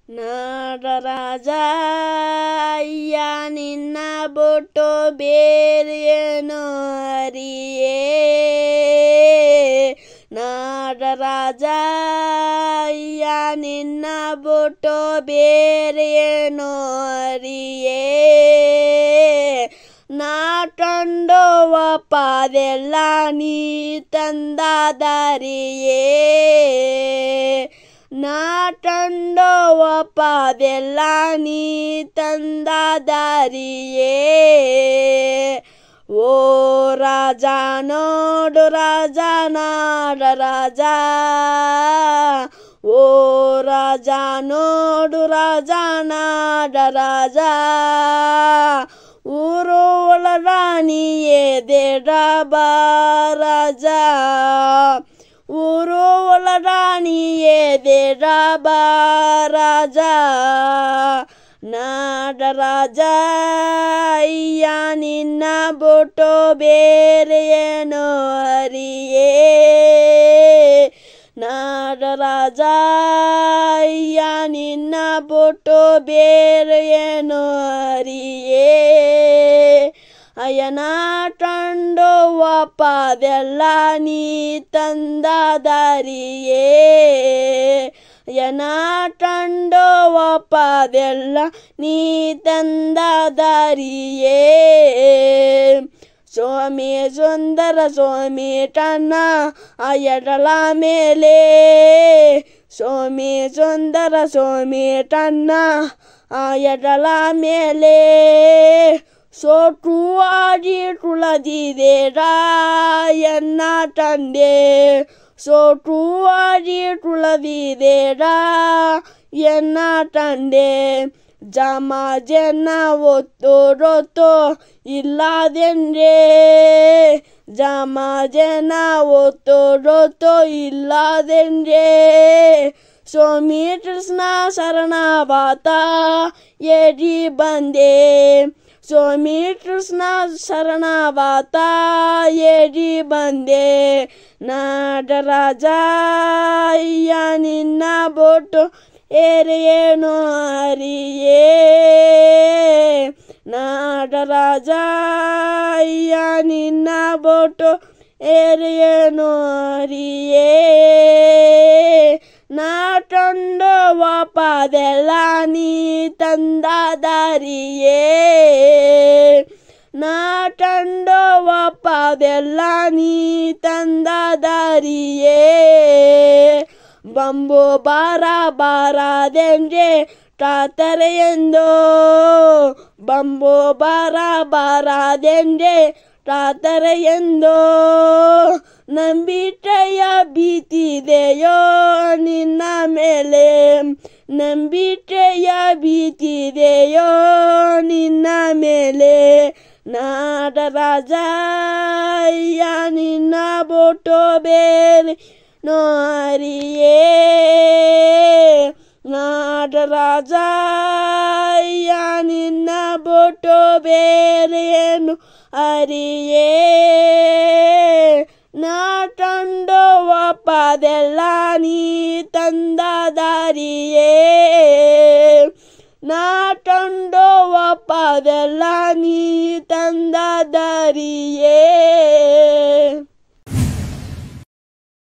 ನಾಡರಾಜ ಅಯ್ಯ ನಿನ್ನ ಬಿಟ್ಟು ಬೇರೇನು ಅರಿಯೇ ನಾಡರಾಜ ಅಯ್ಯ ನಿನ್ನ ಬಿಟ್ಟು ಬೇರೇನು ಅರಿಯೇ ನಾಟಂಡು ಒಪ್ಪದೆಲ್ಲ ನೀ ತಂದ ದಾರಿಯೇ ನಾಟಂಡು ಒಪ್ಪದೆಲ್ಲ ನೀ ತಂದ ದಾರಿಯೇ ಓ ರಾಜ ನೋಡು ರಾಜ ನಾಡರಾಜ ಓ ರಾಜ ನೋಡು ರಾಜ ನಾಡರಾಜ ಊರು ಒಳರಾಣಿಯೇ ದೇಡಬ ರಾಜ ಊರು ಒಳರಾಣಿಯೇ ದೇಡಬ ರಾಜ ನಾಡರಾಜ ಅಯ್ಯ ನಿನ್ನ ಬಿಟ್ಟು ಬೇರೇನು ಅರಿಯೇ ನಾಡರಾಜ ಅಯ್ಯ ನಿನ್ನ ಬಿಟ್ಟು ಬೇರೇನು ಅರಿಯೇ ಅಯ್ಯನ ಕಂಡು ಒಪ್ಪದೆಲ್ಲ ನೀ ತಂದ ದಾರಿಯೇ ಅಯ್ಯನ ಕಂಡು ಒಪ್ಪದೆಲ್ಲ ನೀ ತಂದ ದಾರಿಯೇ ಸ್ವಾಮಿ ಸುಂದರ ಸ್ವಾಮಿ ಟನ್ನ ಆ ಎಡಲ ಮೇಲೆ ಸ್ವಾಮಿ ಸುಂದರ ಸ್ವಾಮಿ ಟನ್ನ ಆ ಎಡಲ ಮೇಲೆ ಸೋಟು ಆಡಿ ತುಳದಿದೆ ರಾಯಣ್ಣ ತಂದೆ ಸೋಟು ಆಡಿ ತುಳದಿದೆ ರಾಯಣ್ಣ ತಂದೆ ಜಮ ಜನ ಒತ್ತು ರೊತ್ತು ಇಲ್ಲದೆಂದ್ರೆ ಜಮ ಜನ ಒತ್ತು ರೊತ್ತು ಇಲ್ಲದೆಂದ್ರೆ ಸ್ವಾಮಿ ಕೃಷ್ಣ ಶರಣವಾತ ಏರಿ ಬಂದೆ ಸ್ವಾಮಿ ಕೃಷ್ಣ ಶರಣವಾತ ಏರಿ ಬಂದೆ ನಾಡರಾಜ ಅಯ್ಯ ನಿನ್ನ ಬಿಟ್ಟು ಬೇರೇನು ಅರಿಯೇ ನಾಡರಾಜ ಅಯ್ಯ ನಿನ್ನ ಬಿಟ್ಟು ಬೇರೇನು ಅರಿಯೇ ನಾಟಂಡು ಒಪ್ಪದೆಲ್ಲ ನೀ ತಂದ ದಾರಿಯೇ ನಾಟಂಡು ಒಪ್ಪದೆಲ್ಲ ನೀ ತಂದ ದಾರಿಯೇ ಬಂಬು ಬಾರ ಬಾರದೆಂದ್ರೆ ಟಾತರೆ ಎಂದು ಬಂಬು ಬಾರ ಬಾರದೆಂದ್ರೆ ಟಾತರೆ ಎಂದು ನಂಬಿಕೆಯ ಭೀತಿದೆಯೋ ನಿನ್ನ ಮೇಲೆ ನಂಬಿಕೆಯ ಭೀತಿದೆಯೋ ನಿನ್ನ ಮೇಲೆ ನಾಡರಾಜ ಅಯ್ಯ ನಿನ್ನ ಬಿಟ್ಟು ಬೇರೆ ಅರಿಯೇ ನಾಡರಾಜ ಅಯ್ಯ ನಿನ್ನ ಬಿಟ್ಟು ಬೇರೇನು ಅರಿಯೇ ನಾಟಂಡು ಒಪ್ಪದೆಲ್ಲ ನೀ ತಂದ ದಾರಿಯೇ ನಾಟಂಡು ಒಪ್ಪದೆಲ್ಲ ನೀ ತಂದ ದಾರಿಯೇ